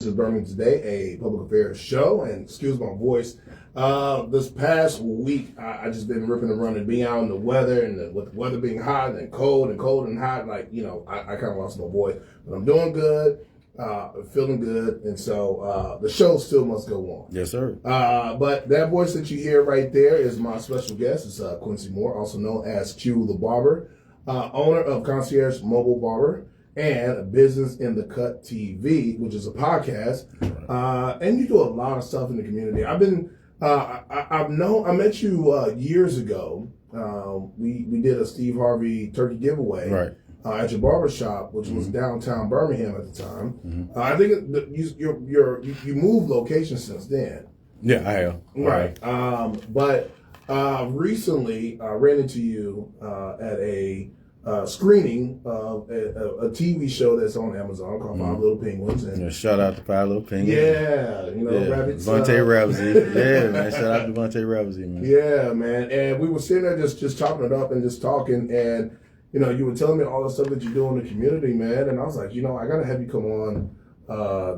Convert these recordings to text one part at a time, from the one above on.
to Birmingham Today, a public affairs show, and excuse my voice. This past week, I just been ripping and running, being out in the weather, and with the weather being hot and cold and hot, like, I kind of lost my voice. But I'm doing good, feeling good, and so the show still must go on. Yes, sir. But that voice that you hear right there is my special guest. It's Quincy Moore, also known as Q the Barber, owner of Concierge Mobile Barber, and Business in the Cut TV, which is a podcast. And you do a lot of stuff in the community. I've been, I met you years ago. We did a Steve Harvey turkey giveaway. Right. At your barbershop, which was downtown Birmingham at the time. I think you moved locations since then. Yeah, I have. Right. But recently, I ran into you at a screening of a TV show that's on Amazon called Five Little Penguins. And shout out to Five Little Penguins. Yeah, Rabbits. Vontae Ramsey. Yeah, man. Shout out to Vontae Ramsey, man. Yeah, man. And we were sitting there just chopping it up and just talking, and you were telling me all the stuff that you do in the community, man. And I was like, I got to have you come on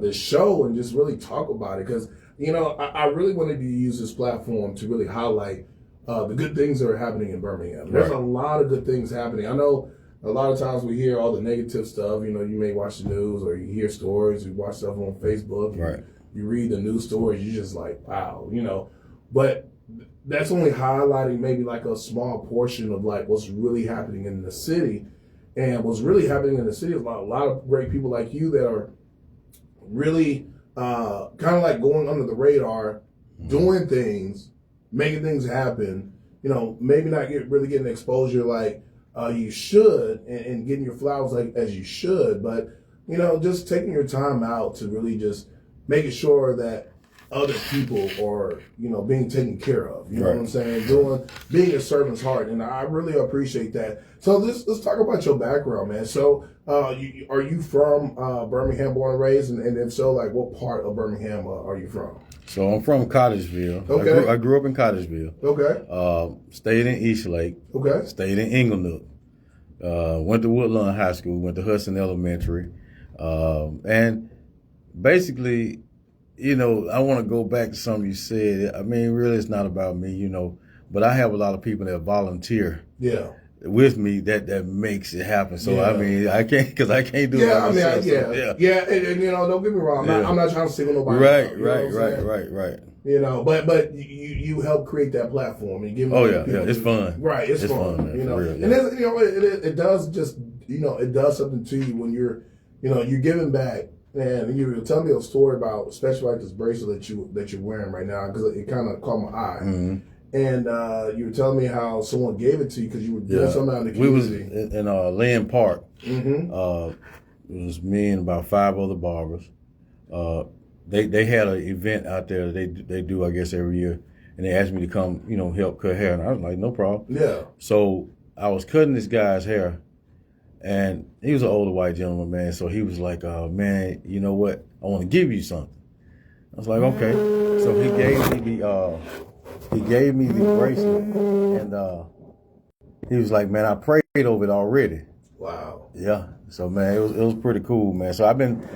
this show and just really talk about it. Because, I really wanted to use this platform to really highlight the good things that are happening in Birmingham. There's a lot of good things happening. I know a lot of times we hear all the negative stuff. You may watch the news or you hear stories, you watch stuff on Facebook. Right. You read the news stories, you're just like, wow, But that's only highlighting maybe like a small portion of like what's really happening in the city. And what's really happening in the city is a lot of great people like you that are really kind of like going under the radar, doing things, making things happen, maybe not really getting exposure like you should and getting your flowers like as you should, but, just taking your time out to really just making sure that other people are, being taken care of. You know what I'm saying? Being a servant's heart. And I really appreciate that. So let's talk about your background, man. So are you from Birmingham, born and raised? And if so, like what part of Birmingham are you from? So I'm from Cottageville. Okay. I grew up in Cottageville. Okay. Stayed in Eastlake. Okay. Stayed in Inglenook. Went to Woodlawn High School. Went to Hudson Elementary. And basically, I want to go back to something you said. I mean, really, it's not about me, but I have a lot of people that volunteer. Yeah. With me that makes it happen. So I mean, I can't do it by myself. Yeah. And don't get me wrong. I'm not trying to single nobody. Right. But you help create that platform and give. It's fun. Right, it's fun. Man, real, and it does just it does something to you when you're you're giving back. And you were telling me a story about, especially like this bracelet that you're wearing right now, because it kind of caught my eye. Mm-hmm. And you were telling me how someone gave it to you because you were doing something out in the community. We was in Lynn Park. Mm-hmm. It was me and about 5 other barbers. They had an event out there that they do, I guess, every year, and they asked me to come, help cut hair, and I was like, no problem. Yeah. So I was cutting this guy's hair. And he was an older white gentleman, man. So he was like, man, you know what? I want to give you something. I was like, okay. So he gave me the bracelet, and he was like, man, I prayed over it already. Wow. Yeah. So man, it was pretty cool, man. So I've been.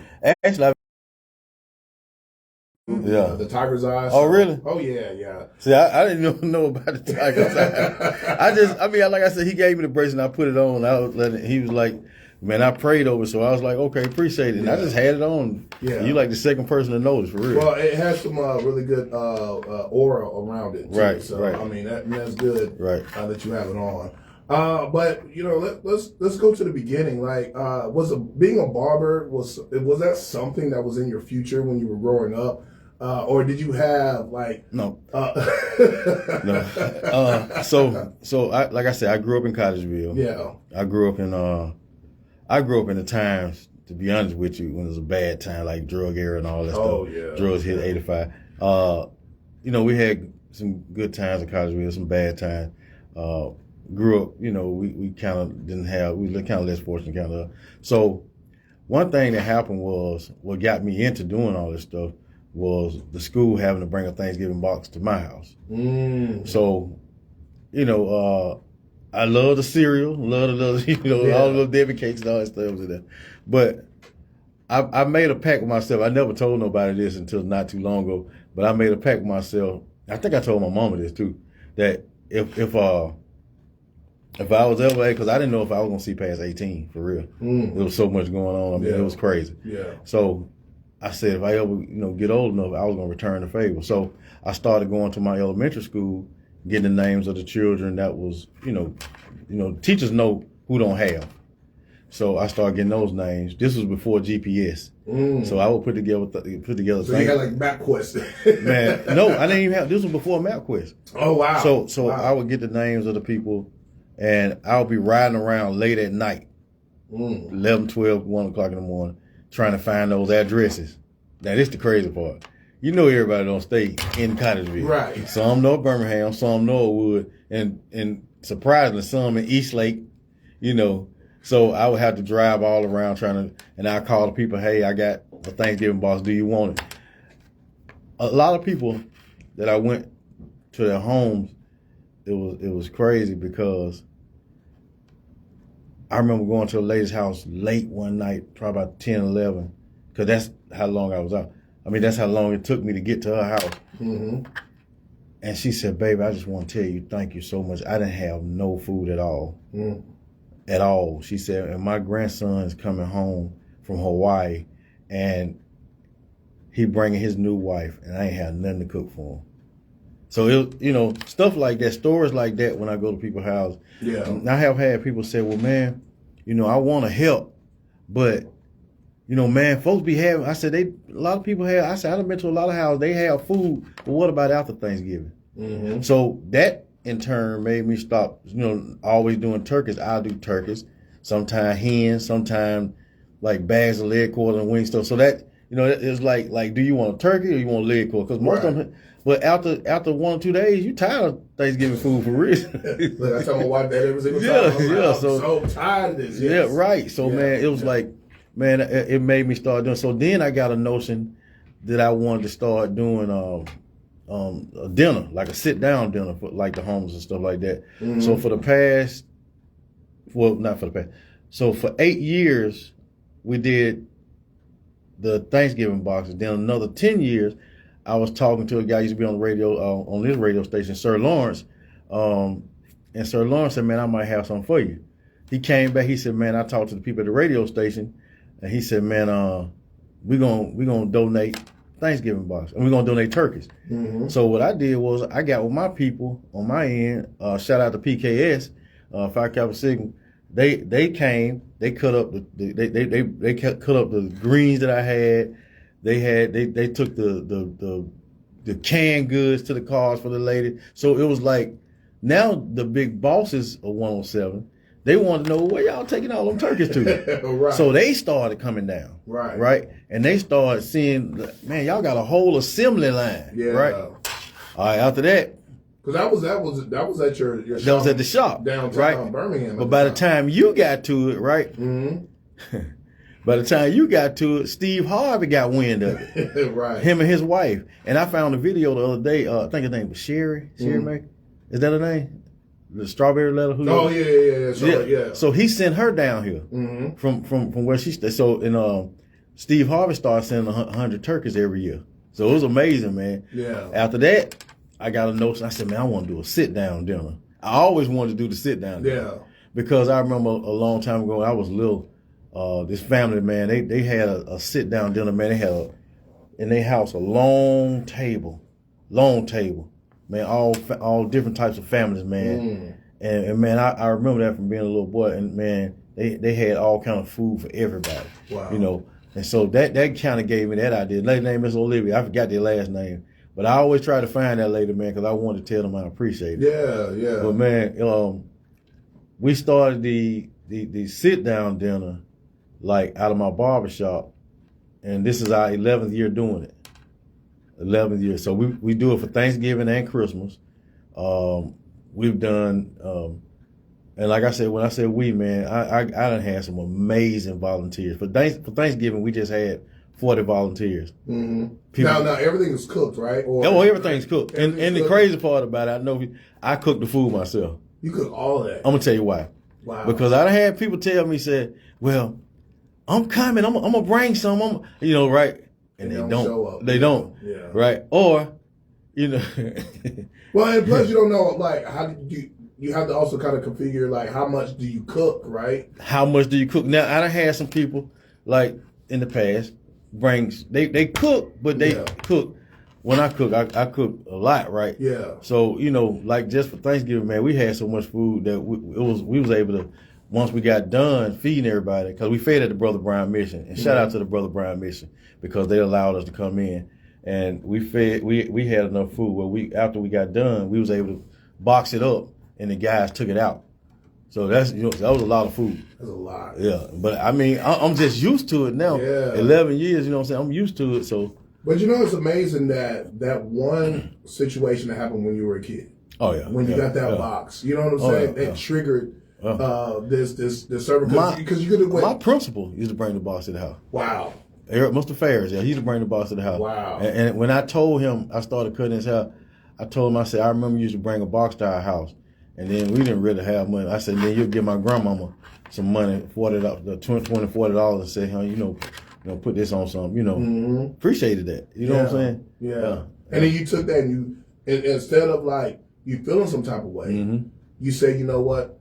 Yeah. The tiger's eyes. Oh, really? Oh, yeah. See, I didn't even know about the tiger's eyes. Like I said, he gave me the bracelet and I put it on. He was like, man, I prayed over it. So I was like, okay, appreciate it. And I just had it on. Yeah. You like the second person to notice, for real. Well, it has some really good aura around it, too. Right, so, right. I mean, that's good that you have it on. But let's go to the beginning. Like, being a barber, was that something that was in your future when you were growing up? Or did you have no? No. Like I said, I grew up in Cottageville. Yeah. I grew up in the times, to be honest with you, when it was a bad time, like drug era and all that stuff. Oh yeah. Drugs hit 85. We had some good times in Cottageville, some bad times. Grew up, we kind of we were kind of less fortunate, kind of. So one thing that happened was what got me into doing all this stuff was the school having to bring a Thanksgiving box to my house. So, I love the cereal, love the all the little Debbie cakes and all that stuff was in there. But I made a pact with myself. I never told nobody this until not too long ago, but I made a pact with myself. I think I told my mama this too, that if I was ever, because I didn't know if I was gonna see past 18 for real. There was so much going on. I mean, it was crazy. Yeah. So I said if I ever get old enough, I was gonna return the favor. So I started going to my elementary school, getting the names of the children that was teachers know who don't have. So I started getting those names. This was before GPS. So I would put together. So you had like MapQuest. Man, no, I didn't even have. This was before MapQuest. Oh wow. So wow. I would get the names of the people, and I would be riding around late at night, 11, 12, 1 o'clock in the morning, trying to find those addresses. Now this is the crazy part. You know everybody don't stay in Cottesville. Right. Some know Birmingham, some know Wood, and surprisingly some in Eastlake. So I would have to drive all around and I call the people, hey, I got a Thanksgiving box. Do you want it? A lot of people that I went to their homes, it was crazy because I remember going to a lady's house late one night, probably about 10, 11, because that's how long I was out. I mean, that's how long it took me to get to her house. Mm-hmm. And she said, baby, I just want to tell you, thank you so much. I didn't have no food at all. At all. She said, and my grandson is coming home from Hawaii, and he bringing his new wife, and I ain't had nothing to cook for him. So, stuff like that, stories like that when I go to people's houses. Yeah. And I have had people say, well, man, I want to help, but, man, folks be having, I said, a lot of people have, I said, I've been to a lot of houses, they have food, but what about after Thanksgiving? Mm-hmm. So that, in turn, made me stop, always doing turkeys. I'll do turkeys, sometimes hens, sometimes like bags of leg quarter and wing stuff. So that, it's like, do you want a turkey or you want a leg quarter? Because most of them, but after 1 or 2 days, you tired of Thanksgiving food for real. Like I tell my wife that every single time. I'm so tired of this. Yes. Yeah, right. So man, it was like, man, it made me start doing. So then I got a notion that I wanted to start doing a dinner, like a sit-down dinner for like the homeless and stuff like that. Mm-hmm. So So for 8 years, we did the Thanksgiving boxes. Then another 10 years, I was talking to a guy who used to be on the radio, on this radio station, Sir Lawrence. And Sir Lawrence said, man, I might have something for you. He came back, he said, man, I talked to the people at the radio station, and he said, man, we're gonna donate Thanksgiving box, and we're gonna donate turkeys. Mm-hmm. So what I did was I got with my people on my end. Shout out to PKS, Fire Capital Signal. They came. They cut up they cut up the greens that I had. They took the canned goods to the cars for the lady. So it was like now the big bosses of 107. They wanted to know where y'all taking all them turkeys to. Right. So they started coming down. Right. And they started seeing, man, y'all got a whole assembly line. Yeah. Right. All right. After that. Because that was at your shop. That was at the shop. Downtown right? Birmingham. But by the time you got to it, right? Mm-hmm. By the time you got to it, Steve Harvey got wind of it. Right. Him and his wife. And I found a video the other day. I think his name was Sherry. Sherry Mack. Is that her name? The strawberry letter. Yeah. So he sent her down here from where she stayed. So and Steve Harvey started sending 100 turkeys every year. So it was amazing, man. Yeah. After that, I got a notion. I said, man, I want to do a sit down dinner. I always wanted to do the sit down dinner. Yeah. Because I remember a long time ago, I was little. This family, man, they had a sit down dinner, man. They had in their house a long table. Man, all different types of families, man. And man, I remember that from being a little boy. And man, they had all kind of food for everybody. Wow. And so that kind of gave me that idea. The lady name is Olivia. I forgot their last name, but I always try to find that lady, man, because I wanted to tell them I appreciate it. Yeah. But man, we started the sit down dinner like out of my barbershop, and this is our 11th year doing it. 11th year. So we do it for Thanksgiving and Christmas. We've done, and like I said, when I said we, man, I done had some amazing volunteers. For Thanksgiving, we just had 40 volunteers. Mm-hmm. Now everything is cooked, right? Everything's cooked. And the crazy part about it, I cook the food myself. You cook all that? I'm going to tell you why. Wow. Because I done had people tell me, said, well, I'm coming. I'm gonna bring some. You know, right? And they don't. Show up. They don't. Yeah. Right? Or, you know. Well, and plus you don't know, like, how do you have to also kind of configure, like, how much do you cook, right? How much do you cook? Now, I done had some people, like, in the past, they cook, but they cook. When I cook, I cook a lot, right? Yeah. So, you know, like, just for Thanksgiving, man, we had so much food that we was able to, once we got done feeding everybody, because we fed at the Brother Brown Mission, and shout out to the Brother Brown Mission, because they allowed us to come in, and we had enough food where after we got done, we was able to box it up, and the guys took it out. So that was a lot of food. That's a lot. Yeah, but I mean, I'm just used to it now. Yeah. 11 years, you know what I'm saying? I'm used to it, so. But you know, it's amazing that one situation that happened when you were a kid. Oh yeah. When you got that box, you know what I'm saying? It triggered this server because you could have went. My principal used to bring the box to the house. Wow. Mr. Ferris, he used to bring the box to the house. Wow. And when I told him I started cutting his hair, I told him, I said, I remember you used to bring a box to our house, and then we didn't really have money. I said, then you'll give my grandmama some money, $20-$40, and say, you know, put this on something, you know. Appreciated that. You know what I'm saying? Yeah. And then you took that and instead of like you feeling some type of way, you say, you know what?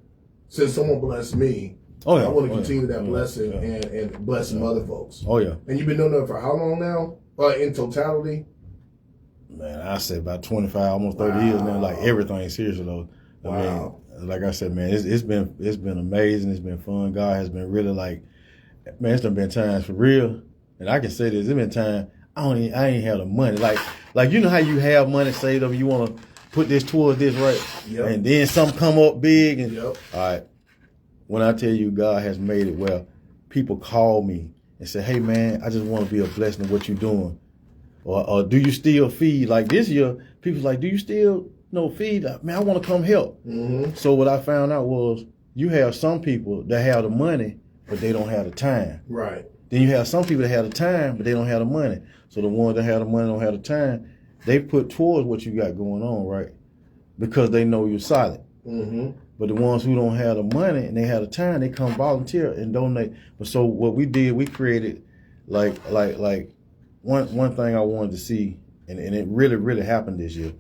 Since someone blessed me, I want to continue that blessing and bless some other folks. Oh yeah. And you've been doing that for how long now? In totality? Man, I say about 25, almost 30 years now. Like everything, seriously though. I mean, like I said, man, it's been amazing. It's been fun. God has been really like, man, it's done been times for real. And I can say this, it's been time I ain't have the money. Like you know how you have money saved up, you want to put this towards this, right? Yep. And then something come up big, and Yep. All right. When I tell you God has made it well, people call me and say, hey man, I just want to be a blessing to what you're doing. Or do you still feed? Like this year, people's like, do you still feed? Man, I want to come help. So what I found out was you have some people that have the money, but they don't have the time. Right. Then you have some people that have the time, but they don't have the money. So the ones that have the money don't have the time, they put towards what you got going on, right? Because they know you're solid. But the ones who don't have the money and they have the time, they come volunteer and donate. But so what we did, we created like one thing I wanted to see, and it really, really happened this year.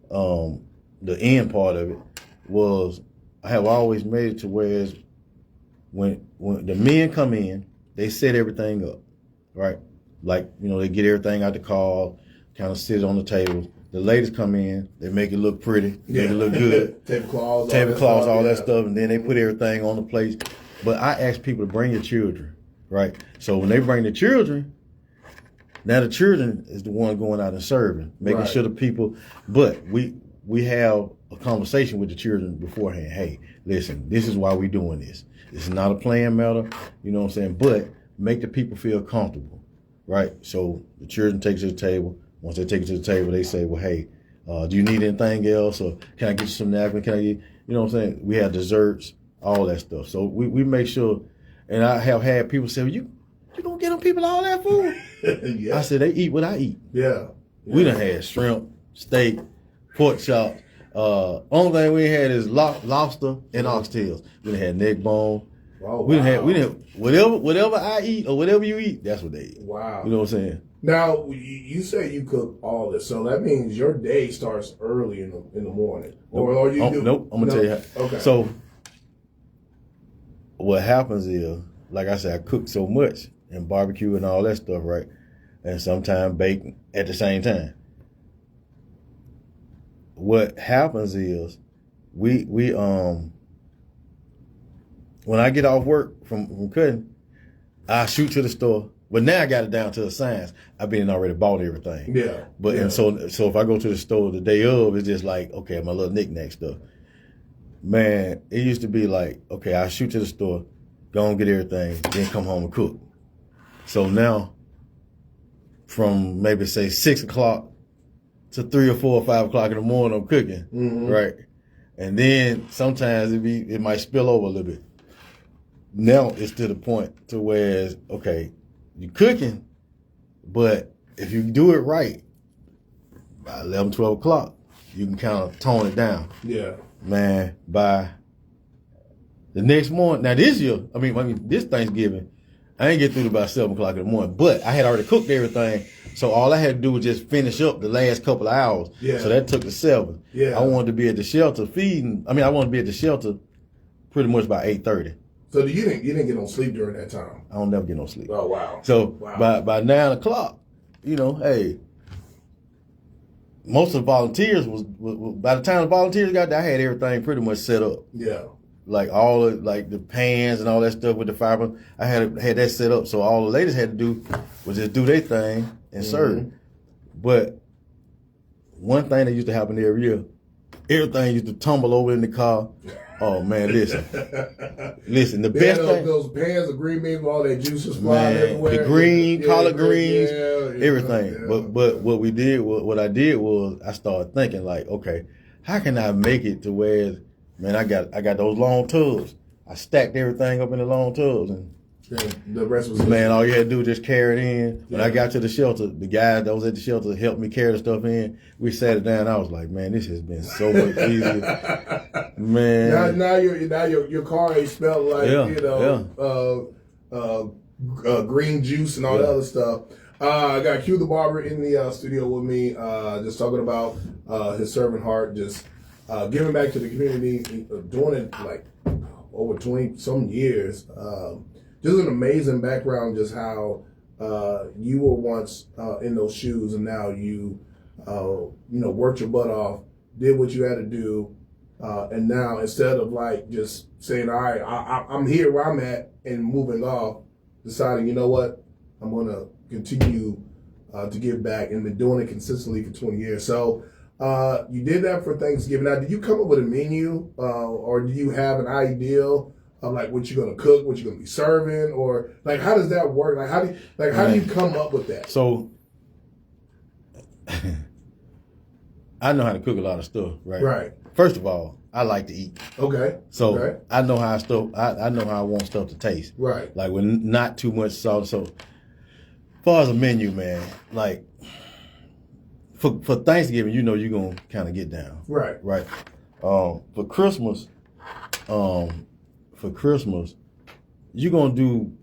The end part of it was I have always made it to where when the men come in, they set everything up, right? Like, they get everything out the car, kind of sit it on the table. The ladies come in, they make it look pretty, make it look good. Tablecloths, all that stuff, and then they put everything on the plate. But I ask people to bring your children, right? So when they bring the children, now the children is the one going out and serving, making sure the people, but we have a conversation with the children beforehand. Hey, listen, this is why we're doing this. It's not a playing matter, you know what I'm saying? But make the people feel comfortable, right? So the children take it to the table. Once they take it to the table, they say, well, hey, do you need anything else? Or can I get you some napkin? Can I get, you know what I'm saying? We have desserts, all that stuff. So we make sure, and I have had people say, well, you don't get them people all that food? Yeah. I said, they eat what I eat. Yeah. We done had shrimp, steak, pork chops. Only thing we had is lobster and oxtails. We done had neck bone. Oh, we done whatever I eat or whatever you eat, that's what they eat. Wow. You know what I'm saying? Now, you say you cook all this, so that means your day starts early in the morning. Or you do? Nope, I'm going to tell you how. Okay. So, what happens is, like I said, I cook so much and barbecue and all that stuff, right? And sometimes bake at the same time. What happens is, we when I get off work from cutting, I shoot to the store. But now I got it down to a science. I've been already bought everything. Yeah. But and so if I go to the store the day of, it's just like, okay, my little knick-knack stuff. Man, it used to be like, okay, I shoot to the store, go and get everything, then come home and cook. So now, from maybe say 6 o'clock to 3 or 4 or 5 o'clock in the morning, I'm cooking, right? And then sometimes it might spill over a little bit. Now it's to the point to where it's, okay, you're cooking, but if you do it right, by 11, 12 o'clock, you can kind of tone it down. Yeah. Man, by the next morning, now this year, I mean, this Thanksgiving, I didn't get through to about 7 o'clock in the morning, but I had already cooked everything. So all I had to do was just finish up the last couple of hours. Yeah. So that took to 7. Yeah. I wanted to be at the shelter feeding. I wanted to be at the shelter pretty much by 8:30. So you didn't get no sleep during that time? I don't never get no sleep. Oh, wow. So wow. by 9 o'clock, hey, most of the volunteers was by the time the volunteers got there, I had everything pretty much set up. Yeah. Like all of the pans and all that stuff with the fiber, I had that set up. So all the ladies had to do was just do their thing and serve. But one thing that used to happen every year, everything used to tumble over in the car. Oh man, listen, the best thing. Those pans of green beans with all that juices flying everywhere. The green, collard greens, everything. Yeah. But what I did was I started thinking like, okay, how can I make it to where, man, I got those long tubs. I stacked everything up in the long tubs, and the rest was man, all you had to do was just carry it in. When I got to the shelter, the guy that was at the shelter helped me carry the stuff in. We sat it down. I was like, man, this has been so much easier. Man. Now your car ain't smelled like green juice and all that other stuff. I got Q the barber in the studio with me, just talking about his servant heart, just giving back to the community, doing it like over 20 some years. Just an amazing background, just how you were once in those shoes, and now you worked your butt off, did what you had to do, and now instead of like just saying, all right, I'm here where I'm at and moving off, deciding, you know what, I'm going to continue to give back, and been doing it consistently for 20 years. So you did that for Thanksgiving. Now, did you come up with a menu, or do you have an ideal of like what you're gonna cook, what you're gonna be serving, or like how does that work? Like how do you come up with that? So I know how to cook a lot of stuff, right? Right. First of all, I like to eat. Okay. So I know how I know how I want stuff to taste. Right. Like with not too much salt. So as far as a menu, man, like for Thanksgiving, you're gonna kind of get down. Right. Right. For Christmas, you're going to do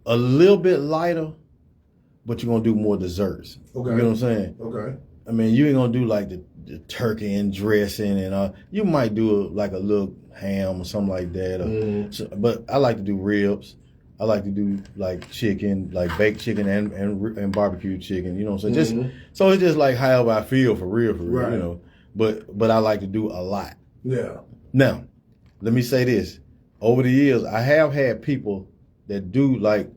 a little bit lighter, but you're going to do more desserts. Okay. You know what I'm saying? Okay. You ain't going to do like the turkey and dressing and you might do like a little ham or something like that. But I like to do ribs. I like to do like chicken, like baked chicken and barbecue chicken. You know what I'm saying? So it's just like however I feel for real, right. But I like to do a lot. Yeah. Now, let me say this. Over the years, I have had people that do like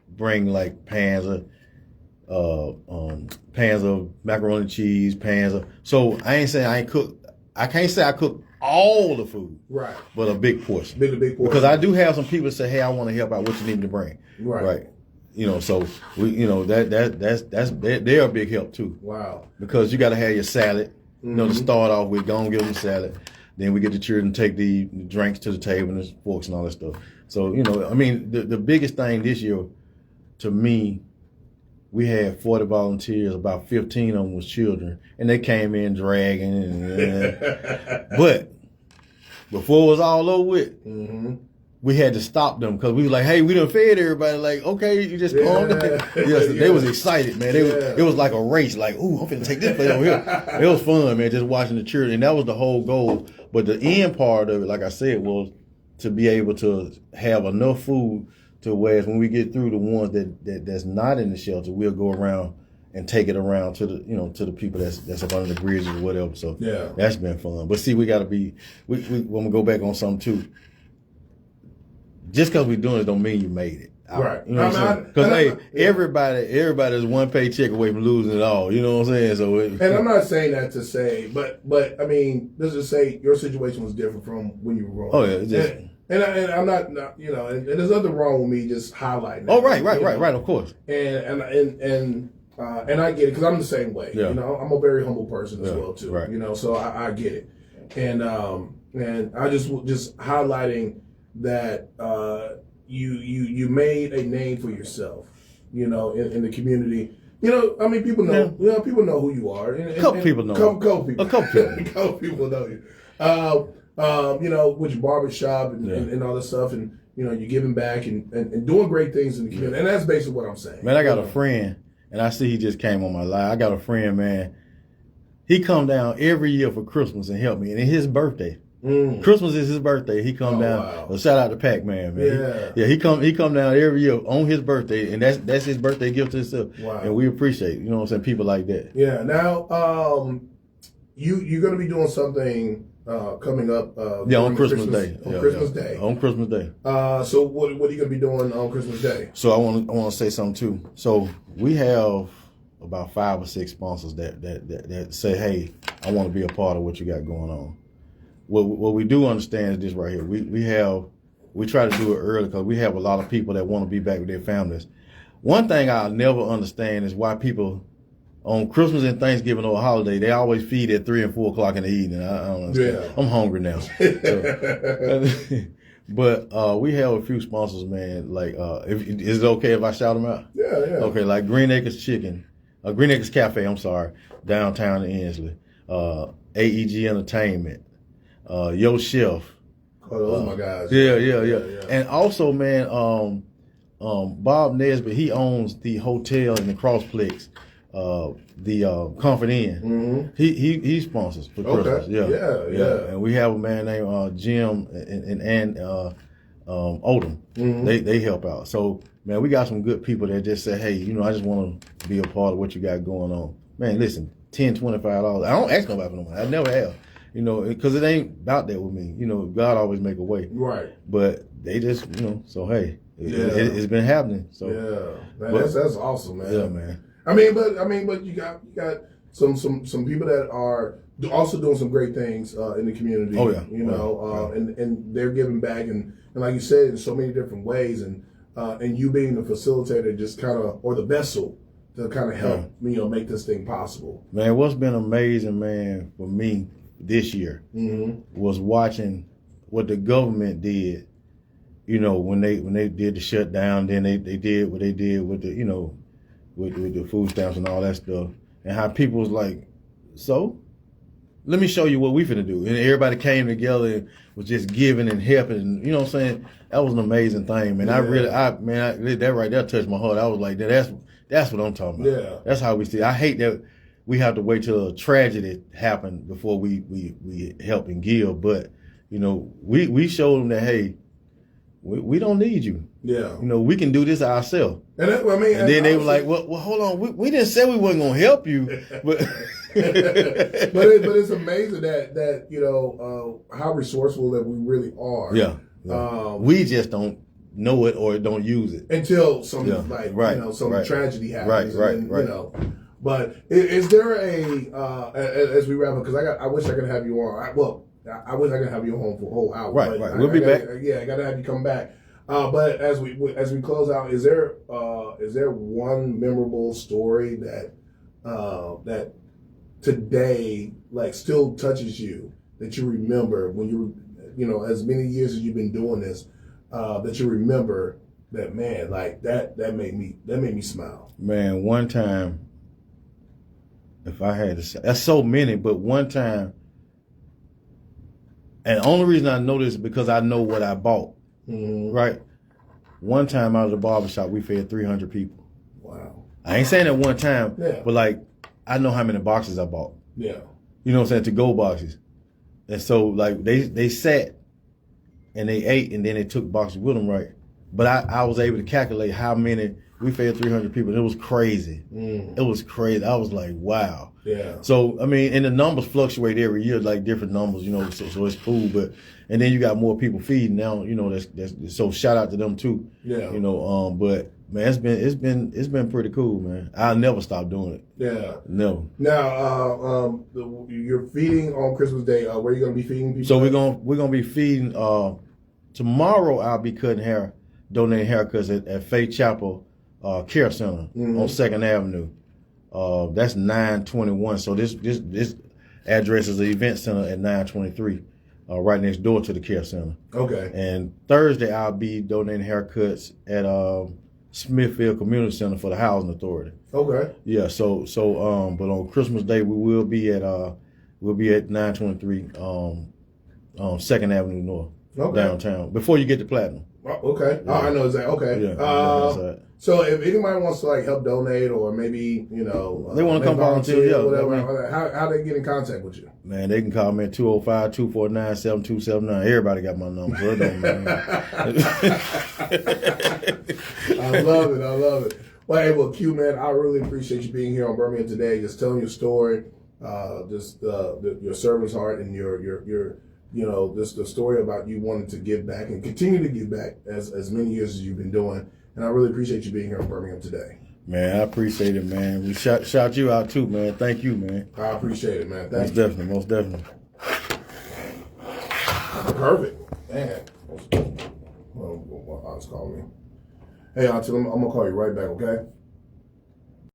bring like pans of macaroni and cheese, so I ain't saying I can't say I cook all the food. Right. But a big portion. Big portion. Because I do have some people that say, hey, I want to help out, what you need me to bring. Right. So we they're a big help too. Wow. Because you gotta have your salad, to start off with, go and give them salad. Then we get the children to take the drinks to the table and the forks and all that stuff. So, the biggest thing this year, to me, we had 40 volunteers, about 15 of them was children, and they came in dragging. But before it was all over with, we had to stop them because we was like, hey, we done fed everybody. Like, okay, you just calm down. They was excited, man. It was like a race. Like, ooh, I'm finna take this plate over here. It was fun, man, just watching the children. And that was the whole goal. But the end part of it, like I said, was to be able to have enough food to where when we get through the ones that's not in the shelter, we'll go around and take it around to the people that's up under the bridges or whatever. So that's been fun. But see, we got to be. We when we go back on something too. Just because we're doing it don't mean you made it. Right. You know what I'm saying? Because everybody is one paycheck away from losing it all. You know what I'm saying? So and I'm not saying that to say, but I mean, let's just say your situation was different from when you were growing. Oh yeah. And I'm not, and there's nothing wrong with me just highlighting that. Oh right, of course. And I get it because I'm the same way. Yeah. I'm a very humble person as well too. Right. So I get it. And I just highlighting that you made a name for yourself, in the community. People know. Yeah. People know who you are. A couple people know. A couple people know you. With your barbershop and all this stuff, and you're giving back and doing great things in the community. And that's basically what I'm saying. Man, I got a friend, and I see he just came on my live. I got a friend, man. He come down every year for Christmas and help me. And it's his birthday. Christmas is his birthday. He come down. Wow. Well, shout out to Pac-Man, man. Yeah. He come down every year on his birthday, and that's his birthday gift to himself. Wow. And we appreciate, you know what I'm saying, people like that. Yeah. Now, you're going to be doing something coming up. On Christmas Day. On Christmas Day. On Christmas Day. So what are you going to be doing on Christmas Day? So I want to say something too. So we have about 5 or 6 sponsors that say, hey, I want to be a part of what you got going on. What we do understand is this right here. We try to do it early because we have a lot of people that want to be back with their families. One thing I'll never understand is why people on Christmas and Thanksgiving or a holiday, they always feed at 3 and 4 o'clock in the evening. I don't understand. Yeah. I'm hungry now. But we have a few sponsors, man. Like, is it okay if I shout them out? Yeah. Okay, like Green Acres Cafe, I'm sorry, downtown in Ensley. AEG Entertainment. Yo Chef. Oh my gosh. Yeah. And also, man, Bob Nesbitt, he owns the hotel in the Crossplex, the Comfort Inn. He sponsors for Christmas. Yeah. And we have a man named Jim and Odom. They help out. So, man, we got some good people that just say, hey, I just want to be a part of what you got going on. Man, listen, $10, $25. I don't ask nobody for no money. I never have. Because it ain't about that with me. God always make a way. Right. But they just, so hey, it's been happening. So man, that's awesome, man. Yeah, man. I mean, but you got some people that are also doing some great things in the community. Oh yeah. And they're giving back and like you said, in so many different ways, and you being the facilitator, just kind of or the vessel to kind of help make this thing possible. Man, what's been amazing, man, for me this year was watching what the government did. When they did the shutdown, then they did what they did with the with the food stamps and all that stuff, and how people was like, so let me show you what we finna do, and everybody came together and was just giving and helping, and you know what I'm saying. That was an amazing thing, man. Yeah. That right there touched my heart. I was like, that's what I'm talking about. Yeah, that's how we see. I hate that we have to wait till a tragedy happened before we help and give, but we showed them that hey, we don't need you. Yeah, we can do this ourselves. And then they were like, well, hold on, we didn't say we wasn't gonna help you, but but it's amazing that how resourceful that we really are. Yeah. We just don't know it or don't use it until some tragedy happens. Right. But is there as we wrap up, because I wish I could have you on. I wish I could have you on for a whole hour. Right. We'll be back. I got to have you come back. But as we close out, is there one memorable story that today still touches you, that you remember when you as many years as you've been doing this, that you remember that, man, that made me smile. Man, one time, if I had to say, that's so many, but one time, and the only reason I know this is because I know what I bought. Right? One time out of the barbershop, we fed 300 people. Wow. I ain't saying that one time, but I know how many boxes I bought. Yeah. You know what I'm saying? To-go boxes. And so, they sat and they ate and then they took boxes with them, right? But I was able to calculate how many. We fed 300 people. It was crazy. It was crazy. I was like, wow. Yeah. So, and the numbers fluctuate every year, different numbers, so it's cool. But, and then you got more people feeding now, that's so shout out to them too. Yeah. But man, it's been pretty cool, man. I'll never stop doing it. Yeah. No. Now, you're feeding on Christmas Day. Where are you going to be feeding people? So we're gonna be feeding, tomorrow I'll be cutting hair, donating haircuts at Faith Chapel, Care Center on 2nd Avenue. That's 921. So this address is the event center at 923, right next door to the Care Center. Okay. And Thursday I'll be donating haircuts at Smithfield Community Center for the Housing Authority. Okay. Yeah. So but on Christmas Day we will be at 923 2nd Avenue North. downtown before you get to Platinum. Oh, okay. Yeah. Oh, I know exactly. Okay. Yeah, so if anybody wants to like help donate or maybe, they want to come volunteer, or whatever, how they get in contact with you? Man, they can call me at 205-249-7279. Everybody got my number, so it don't matter. I love it. Well, hey, Q, man, I really appreciate you being here on Birmingham Today, just telling your story, your servant's heart and your just the story about you wanting to give back and continue to give back as many years as you've been doing. And I really appreciate you being here on Birmingham Today. Man, I appreciate it, man. We shout you out too, man. Thank you, man. I appreciate it, man. Most definitely. Perfect. Man. Well, Hott's calling me. Hey, Auntie, I'm going to call you right back, okay?